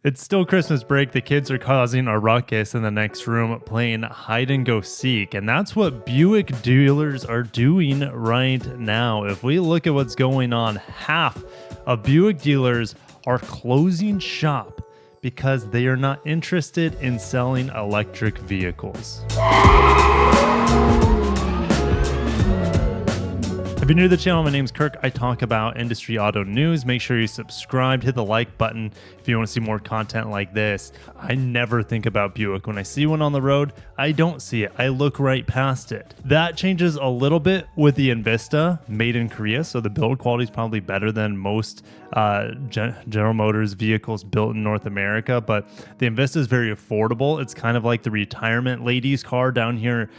It's still Christmas break. The kids are causing a ruckus in the next room playing hide and go seek. And that's what Buick dealers are doing right now. If we look at what's going on, half of Buick dealers are closing shop because they are not interested in selling electric vehicles. If you're new to the channel, my name's Kirk. I talk about industry auto news. Make sure you subscribe, hit the like button if you want to see more content like this. I never think about Buick. When I see one on the road, I don't see it. I look right past it. That changes a little bit with the Envista, made in Korea, so the build quality is probably better than most General Motors vehicles built in North America, but the Envista is very affordable. It's kind of like the retirement ladies car down here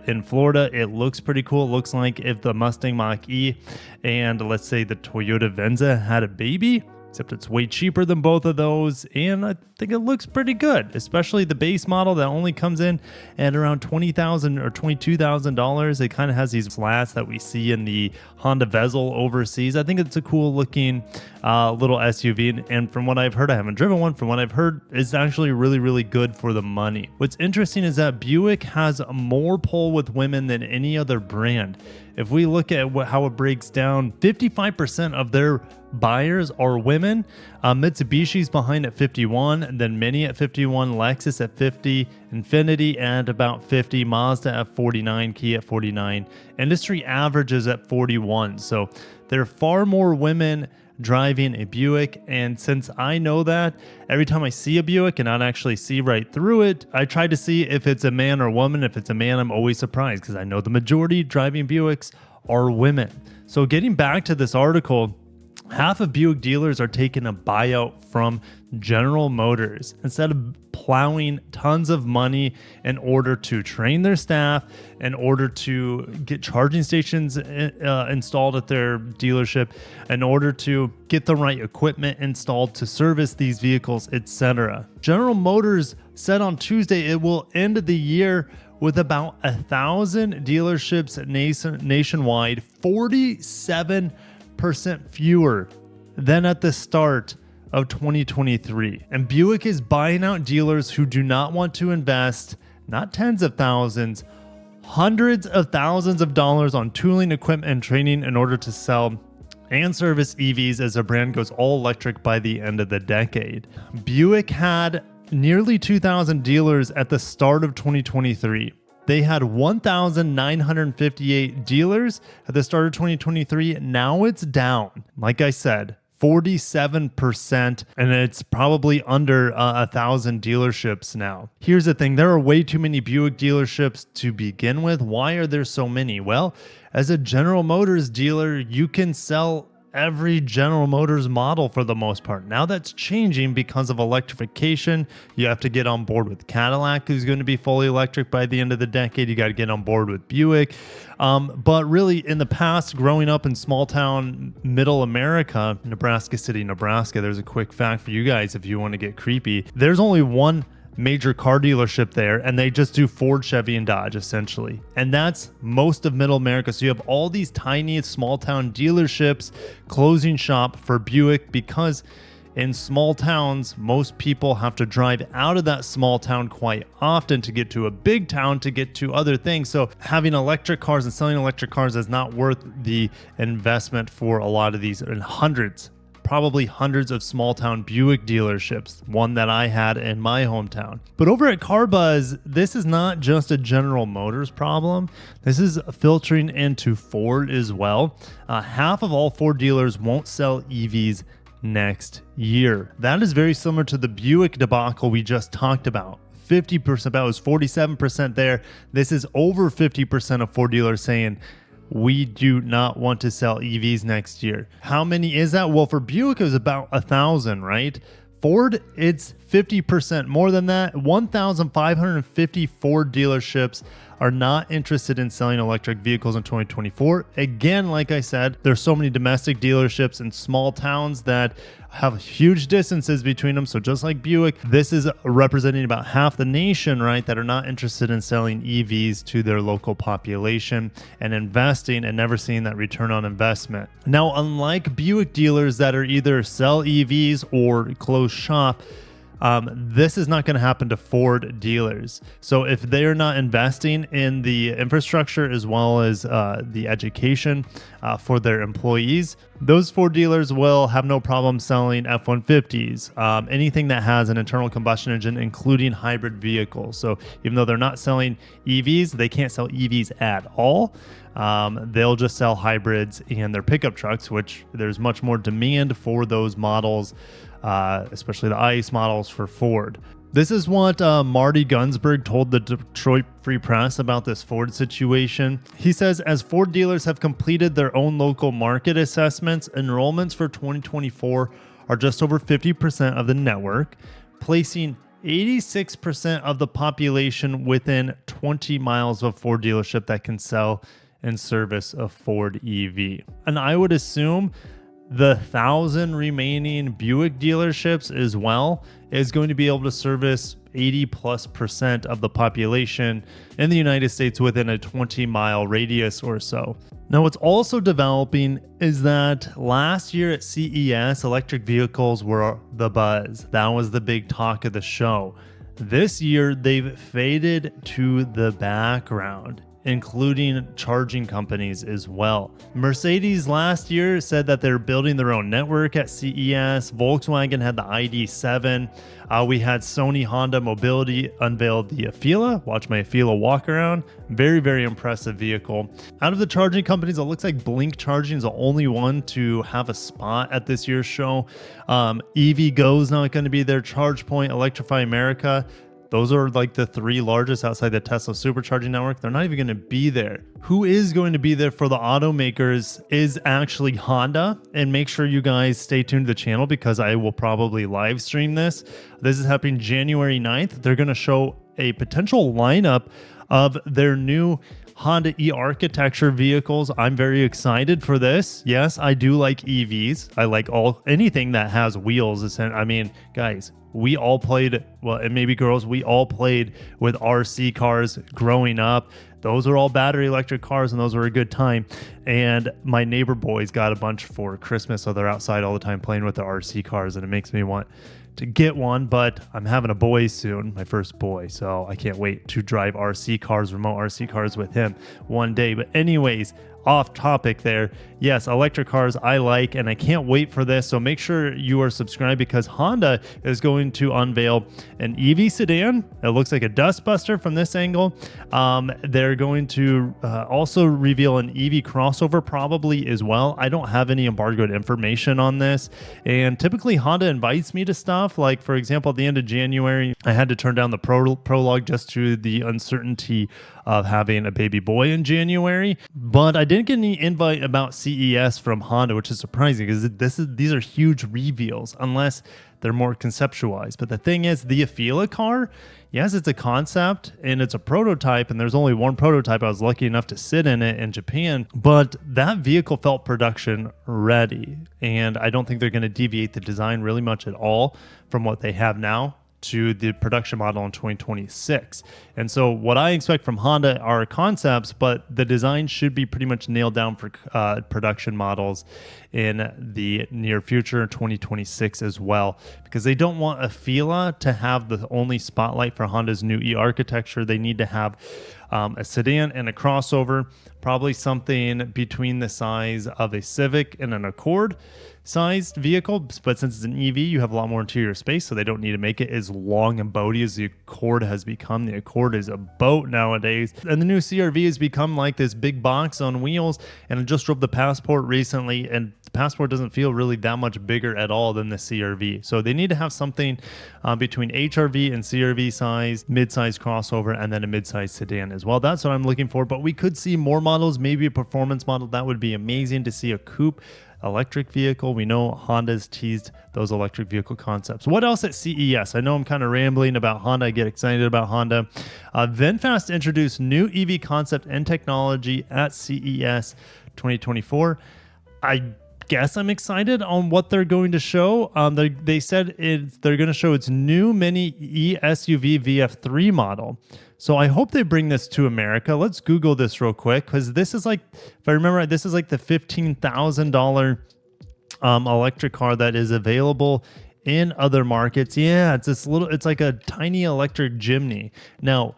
in Florida. It looks pretty cool. It looks like if the Mustang Mach-E and let's say the Toyota Venza had a baby, except it's way cheaper than both of those, and I think it looks pretty good, especially the base model that only comes in at around $20,000 or $22,000. It kind of has these slats that we see in the Honda Vezel overseas. I think it's a cool looking little SUV, and from what I've heard, I haven't driven one, from what I've heard, it's actually really, really good for the money. What's interesting is that Buick has more pull with women than any other brand. If we look at how it breaks down, 55% of their buyers are women. Mitsubishi's behind at 51, and then Mini at 51, Lexus at 50, Infiniti at about 50, Mazda at 49, Kia at 49. Industry averages at 41. So there are far more women driving a Buick, and since I know that, every time I see a Buick and not actually see right through it, I try to see if it's a man or woman. If it's a man, I'm always surprised because I know the majority driving Buicks are women. So getting back to this article, half of Buick dealers are taking a buyout from General Motors instead of plowing tons of money in order to train their staff, in order to get charging stations installed at their dealership, in order to get the right equipment installed to service these vehicles, etc. General Motors said on Tuesday it will end the year with about 1,000 dealerships nationwide, 47% fewer than at the start of 2023. And Buick is buying out dealers who do not want to invest not tens of thousands, hundreds of thousands of dollars on tooling, equipment, and training in order to sell and service EVs as the brand goes all electric by the end of the decade. Buick had nearly 2,000 dealers at the start of 2023. They had 1,958 dealers at the start of 2023. Now it's down, like I said, 47%, and it's probably under 1,000 dealerships now. Here's the thing. There are way too many Buick dealerships to begin with. Why are there so many? Well, as a General Motors dealer, you can sell every General Motors model for the most part. Now that's changing because of electrification. You have to get on board with Cadillac, who's going to be fully electric by the end of the decade. You got to get on board with Buick. But really, in the past, growing up in small town middle America, Nebraska City, Nebraska, there's a quick fact for you guys if you want to get creepy. There's only one major car dealership there, and they just do Ford, Chevy, and Dodge essentially, and that's most of middle America. So you have all these tiny small town dealerships closing shop for Buick because in small towns most people have to drive out of that small town quite often to get to a big town to get to other things. So having electric cars and selling electric cars is not worth the investment for a lot of these, and probably hundreds of small town Buick dealerships, one that I had in my hometown. But over at CarBuzz, this is not just a General Motors problem. This is filtering into Ford as well. Half of all Ford dealers won't sell EVs next year. That is very similar to the Buick debacle we just talked about. 50%, that was 47% there. This is over 50% of Ford dealers saying, we do not want to sell EVs next year. How many is that? Well, for Buick, it was about 1,000, right? Ford, it's 50% more than that. 1,550 Ford dealerships are not interested in selling electric vehicles in 2024. Again, like I said, there's so many domestic dealerships in small towns that have huge distances between them. So just like Buick, this is representing about half the nation, right, that are not interested in selling EVs to their local population and investing and never seeing that return on investment. Now, unlike Buick dealers that are either sell EVs or close shop, This is not going to happen to Ford dealers. So if they're not investing in the infrastructure as well as the education for their employees, those Ford dealers will have no problem selling F-150s, anything that has an internal combustion engine, including hybrid vehicles. So even though they're not selling EVs, they can't sell EVs at all. They'll just sell hybrids and their pickup trucks, which there's much more demand for those models, especially the ICE models for Ford. This is what Marty Gunsberg told the Detroit Free Press about this Ford situation. He says, as Ford dealers have completed their own local market assessments, enrollments for 2024 are just over 50% of the network, placing 86% of the population within 20 miles of a Ford dealership that can sell and service a Ford EV. And I would assume the 1,000 remaining Buick dealerships as well is going to be able to service 80+% of the population in the United States within a 20-mile radius or so. Now, what's also developing is that last year at CES, electric vehicles were the buzz. That was the big talk of the show. This year, they've faded to the background, including charging companies as well. Mercedes last year said that they're building their own network at CES. Volkswagen had the ID.7. We had Sony Honda Mobility unveiled the Afeela. Watch my Afeela walk around. Very, very impressive vehicle. Out of the charging companies, it looks like Blink Charging is the only one to have a spot at this year's show. EVgo is not going to be there. ChargePoint, Electrify America. Those are like the three largest outside the Tesla supercharging network. They're not even going to be there. Who is going to be there for the automakers is actually Honda. And make sure you guys stay tuned to the channel because I will probably live stream this. This is happening January 9th. They're going to show a potential lineup of their new Honda e-architecture vehicles. I'm very excited for this. Yes, I do like EVs. I like anything that has wheels. I mean, guys, we all played, well, and maybe girls, we all played with RC cars growing up. Those are all battery electric cars, and those were a good time. And my neighbor boys got a bunch for Christmas, so they're outside all the time playing with the RC cars, and it makes me want to get one, but I'm having a boy soon, my first boy, so I can't wait to drive RC cars, remote RC cars with him one day. But anyways, off topic there. Yes, electric cars I like, and I can't wait for this. So make sure you are subscribed because Honda is going to unveil an EV sedan. It looks like a dustbuster from this angle. They're going to also reveal an EV crossover probably as well. I don't have any embargoed information on this. And typically Honda invites me to stuff. Like, for example, at the end of January, I had to turn down the prologue just to the uncertainty of having a baby boy in January. But I didn't get any invite about CES from Honda, which is surprising because these are huge reveals unless they're more conceptualized. But the thing is, the Afeela car, yes, it's a concept and it's a prototype, and there's only one prototype. I was lucky enough to sit in it in Japan, but that vehicle felt production ready, and I don't think they're going to deviate the design really much at all from what they have now to the production model in 2026. And so what I expect from Honda are concepts, but the design should be pretty much nailed down for production models in the near future, 2026 as well, because they don't want Afeela to have the only spotlight for Honda's new e-architecture. They need to have a sedan and a crossover, probably something between the size of a Civic and an Accord sized vehicle, but since it's an EV, you have a lot more interior space, so they don't need to make it as long and boaty as the Accord has become. The Accord is a boat nowadays, and the new CR-V has become like this big box on wheels. And I just drove the Passport recently, and the Passport doesn't feel really that much bigger at all than the CR-V. So they need to have something between HR-V and CR-V size, mid-size crossover, and then a mid-size sedan as well. That's what I'm looking for, but we could see more models, maybe a performance model. That would be amazing to see a coupe electric vehicle. We know Honda's teased those electric vehicle concepts. What else at CES? I know I'm kind of rambling about Honda. I get excited about Honda. VinFast introduced new EV concept and technology at CES 2024. I guess I'm excited on what they're going to show. They said they're going to show its new mini e-SUV VF3 model. So I hope they bring this to America. Let's Google this real quick, because this is like, if I remember right, this is like the $15,000 electric car that is available In other markets, yeah, it's like a tiny electric Jimny. Now,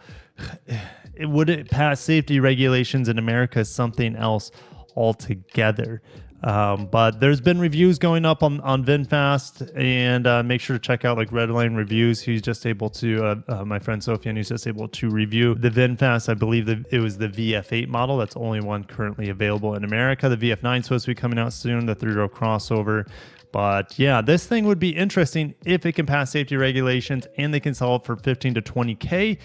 would it pass safety regulations in America is something else altogether. But there's been reviews going up on VinFast, and make sure to check out like Redline Reviews. He's just able to, my friend Sofian, who's just able to review the VinFast. I believe that it was the VF8 model. That's the only one currently available in America. The VF9 is supposed to be coming out soon, the 3-row crossover. But yeah, this thing would be interesting if it can pass safety regulations and they can sell it for 15 to 20K.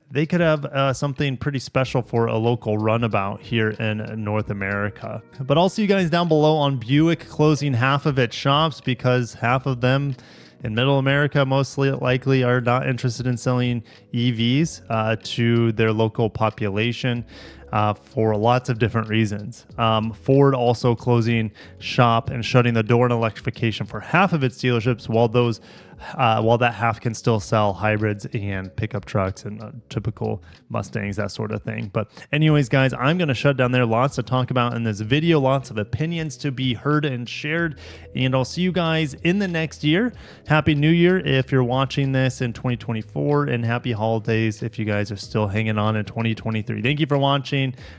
They could have something pretty special for a local runabout here in North America. But I'll see you guys down below on Buick closing half of its shops, because half of them in Middle America mostly likely are not interested in selling EVs to their local population. For lots of different reasons. Ford also closing shop and shutting the door in electrification for half of its dealerships, while that half can still sell hybrids and pickup trucks and typical Mustangs, that sort of thing. But anyways, guys, I'm going to shut down there. Lots to talk about in this video, lots of opinions to be heard and shared, and I'll see you guys in the next year. Happy New Year if you're watching this in 2024, and happy holidays if you guys are still hanging on in 2023. Thank you for watching.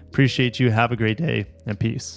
Appreciate you. Have a great day, and peace.